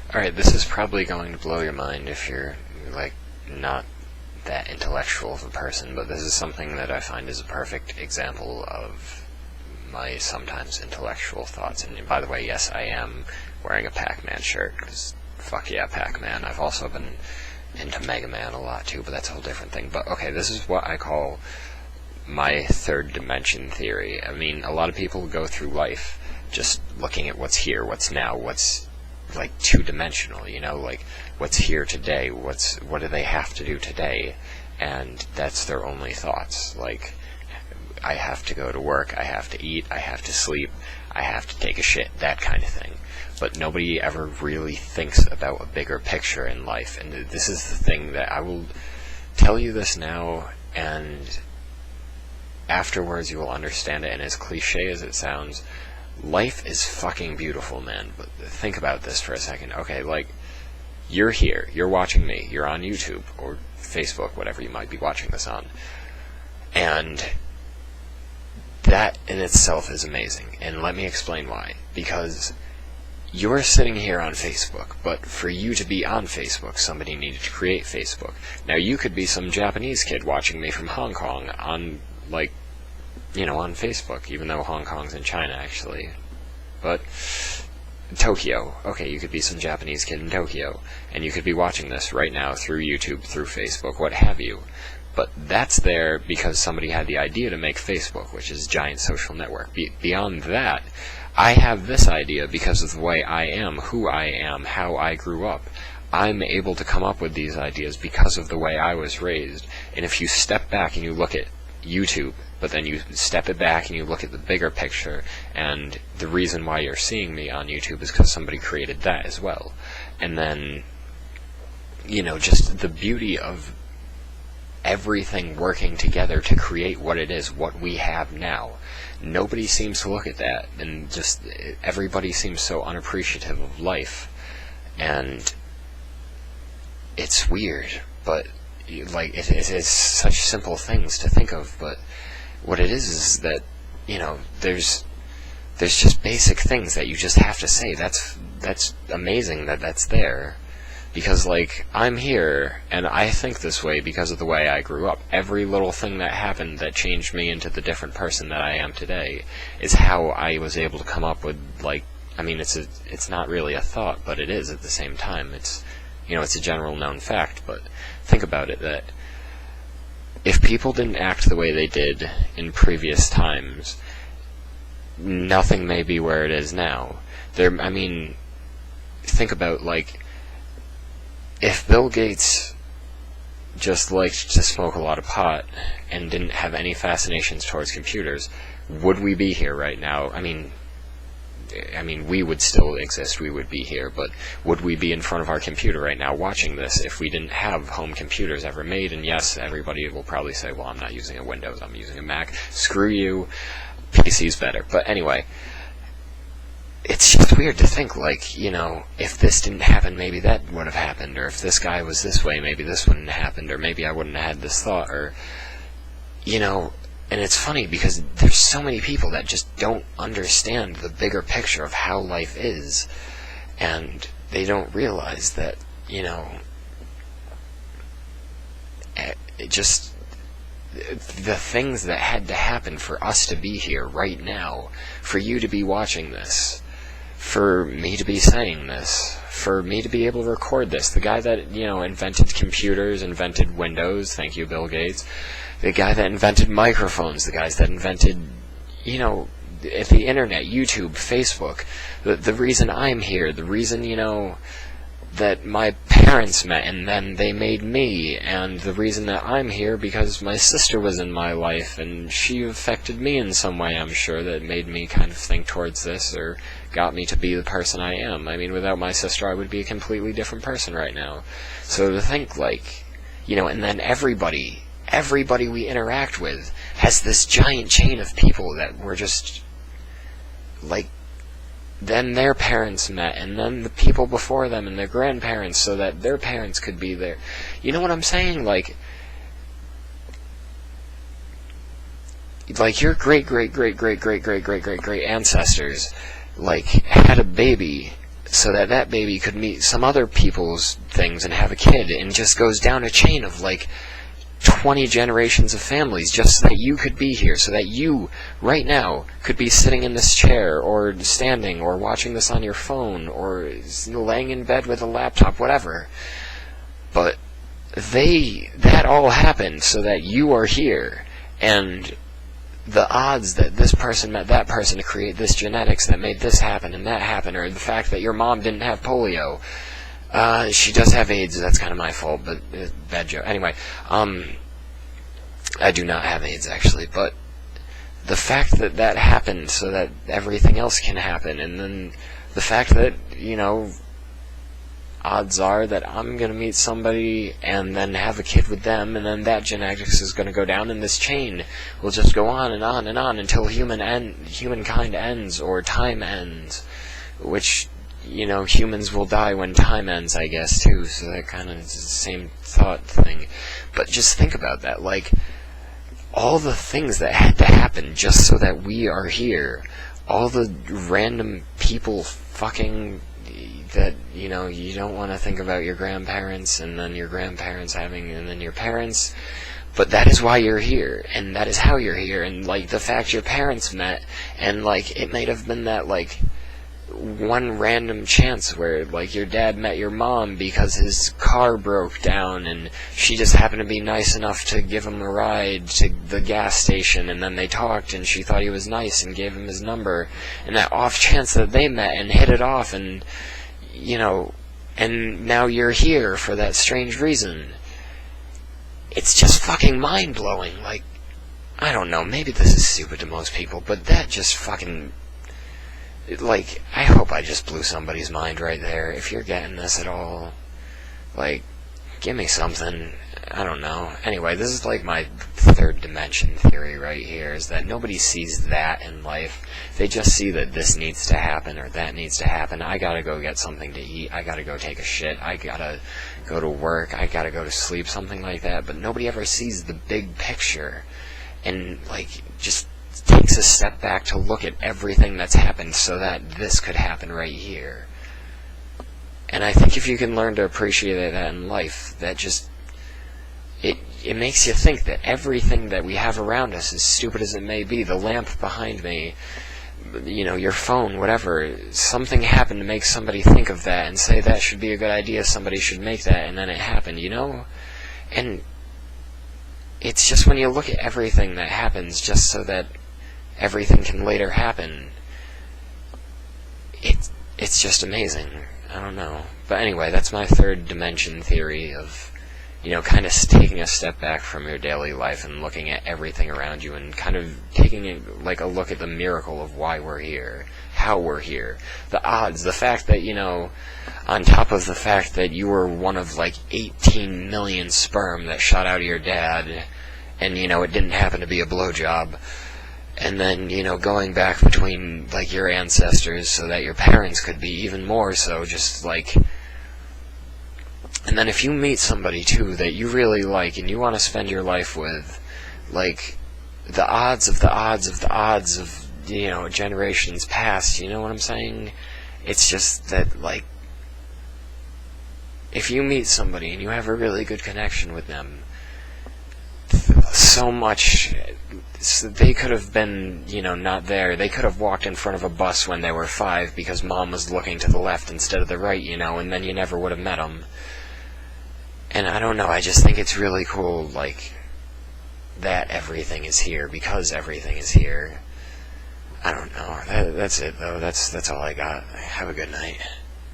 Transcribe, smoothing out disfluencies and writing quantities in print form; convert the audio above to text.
Alright, this is probably going to blow your mind if you're, like, not that intellectual of a person, but this is something that I find is a perfect example of my sometimes intellectual thoughts. And by the way, yes, I am wearing a Pac-Man shirt, because fuck yeah, Pac-Man. I've also been into Mega Man a lot too, but that's a whole different thing. But okay, this is what I call my third dimension theory. I mean, a lot of people go through life just looking at what's here, what's now, what's like two-dimensional, you know, like what's here today, what do they have to do today, and that's their only thoughts. Like, I have to go to work, I have to eat, I have to sleep, I have to take a shit, that kind of thing. But nobody ever really thinks about a bigger picture in life, and this is the thing that I will tell you this now, and afterwards you will understand it. And as cliche as it sounds, life is fucking beautiful, man. But think about this for a second. Okay, like, you're here, you're watching me, you're on YouTube or Facebook, whatever you might be watching this on, and that in itself is amazing. And let me explain why. Because you're sitting here on Facebook, but for you to be on Facebook, somebody needed to create Facebook. Now, you could be some Japanese kid watching me from Hong Kong on, like, you know, on Facebook, even though Hong Kong's in China, actually. But Tokyo, okay, you could be some Japanese kid in Tokyo, and you could be watching this right now through YouTube, through Facebook, what have you. But that's there because somebody had the idea to make Facebook, which is a giant social network. Beyond that, I have this idea because of the way I am, who I am, how I grew up. I'm able to come up with these ideas because of the way I was raised. And if you step back and you look at YouTube, but then you step it back and you look at the bigger picture, and the reason why you're seeing me on YouTube is because somebody created that as well. And then, you know, just the beauty of everything working together to create what it is, what we have now. Nobody seems to look at that, and just everybody seems so unappreciative of life. And it's weird, but like it is such simple things to think of, but what it is that, you know, there's just basic things that you just have to say. That's amazing that that's there. Because, like, I'm here, and I think this way because of the way I grew up. Every little thing that happened that changed me into the different person that I am today is how I was able to come up with, like, I mean, it's not really a thought, but it is at the same time. It's, you know, it's a general known fact, but think about it, that if people didn't act the way they did in previous times, nothing may be where it is now. I mean, think about, like, if Bill Gates just liked to smoke a lot of pot and didn't have any fascinations towards computers, would we be here right now? I mean, we would still exist, we would be here, but would we be in front of our computer right now watching this if we didn't have home computers ever made? And yes, everybody will probably say, well, I'm not using a Windows, I'm using a Mac. Screw you, PC's better. But anyway, it's just weird to think, like, you know, if this didn't happen, maybe that would have happened, or if this guy was this way, maybe this wouldn't have happened, or maybe I wouldn't have had this thought, or, you know. And it's funny because there's so many people that just don't understand the bigger picture of how life is, and they don't realize that, you know, it just, the things that had to happen for us to be here right now, for you to be watching this, for me to be saying this, for me to be able to record this, the guy that, you know, invented computers, invented Windows, thank you, Bill Gates, the guy that invented microphones, the guys that invented, you know, the internet, YouTube, Facebook, the reason I'm here, the reason, you know, that my parents met and then they made me, and the reason that I'm here because my sister was in my life and she affected me in some way, I'm sure, that made me kind of think towards this or got me to be the person I am. I mean, without my sister I would be a completely different person right now. So to think, like, you know, and then everybody we interact with has this giant chain of people that were just, like, then their parents met, and then the people before them and their grandparents, so that their parents could be there. You know what I'm saying? Like your great ancestors, like, had a baby so that that baby could meet some other people's things and have a kid, and just goes down a chain of like 20 generations of families just so that you could be here, so that you, right now, could be sitting in this chair, or standing, or watching this on your phone, or laying in bed with a laptop, whatever. But that all happened so that you are here, and the odds that this person met that person to create this genetics that made this happen and that happen, or the fact that your mom didn't have polio, she does have AIDS. That's kind of my fault, but bad joke. Anyway, I do not have AIDS, actually, but the fact that that happened so that everything else can happen, and then the fact that, odds are that I'm going to meet somebody and then have a kid with them, and then that genetics is going to go down, and this chain will just go on and on and on until humankind ends, or time ends, which, humans will die when time ends, I guess, too, so that kind of is the same thought thing. But just think about that, like, all the things that had to happen just so that we are here, all the random people fucking that, you don't want to think about your grandparents, and then your grandparents having, and then your parents, but that is why you're here, and that is how you're here, and, like, the fact your parents met, and, like, it might have been that, like, one random chance where, like, your dad met your mom because his car broke down, and she just happened to be nice enough to give him a ride to the gas station, and then they talked, and she thought he was nice and gave him his number, and that off chance that they met and hit it off, and, and now you're here for that strange reason. It's just fucking mind-blowing. Like, I don't know, maybe this is stupid to most people, but that just fucking, like, I hope I just blew somebody's mind right there. If you're getting this at all, like, give me something. I don't know. Anyway, this is like my third dimension theory right here, is that nobody sees that in life. They just see that this needs to happen or that needs to happen. I gotta go get something to eat. I gotta go take a shit. I gotta go to work. I gotta go to sleep, something like that. But nobody ever sees the big picture and, like, just takes a step back to look at everything that's happened so that this could happen right here. And I think if you can learn to appreciate that in life, that just, it makes you think that everything that we have around us, as stupid as it may be, the lamp behind me, your phone, whatever, something happened to make somebody think of that and say that should be a good idea, somebody should make that, and then it happened, And it's just when you look at everything that happens just so that everything can later happen, it's just amazing. I don't know. But anyway, that's my third dimension theory of, kind of taking a step back from your daily life and looking at everything around you and kind of taking like a look at the miracle of why we're here, how we're here, the odds, the fact that, on top of the fact that you were one of like 18 million sperm that shot out of your dad, and, it didn't happen to be a blowjob, and then, going back between, like, your ancestors so that your parents could be even more so, just, like, and then if you meet somebody, too, that you really like and you want to spend your life with, like, the odds of the odds of the odds of, generations past, you know what I'm saying? It's just that, like, if you meet somebody and you have a really good connection with them, so much, they could have been, not there. They could have walked in front of a bus when they were 5 because mom was looking to the left instead of the right, and then you never would have met them. And I don't know, I just think it's really cool, like, that everything is here because everything is here. I don't know. That's it, though. That's all I got. Have a good night.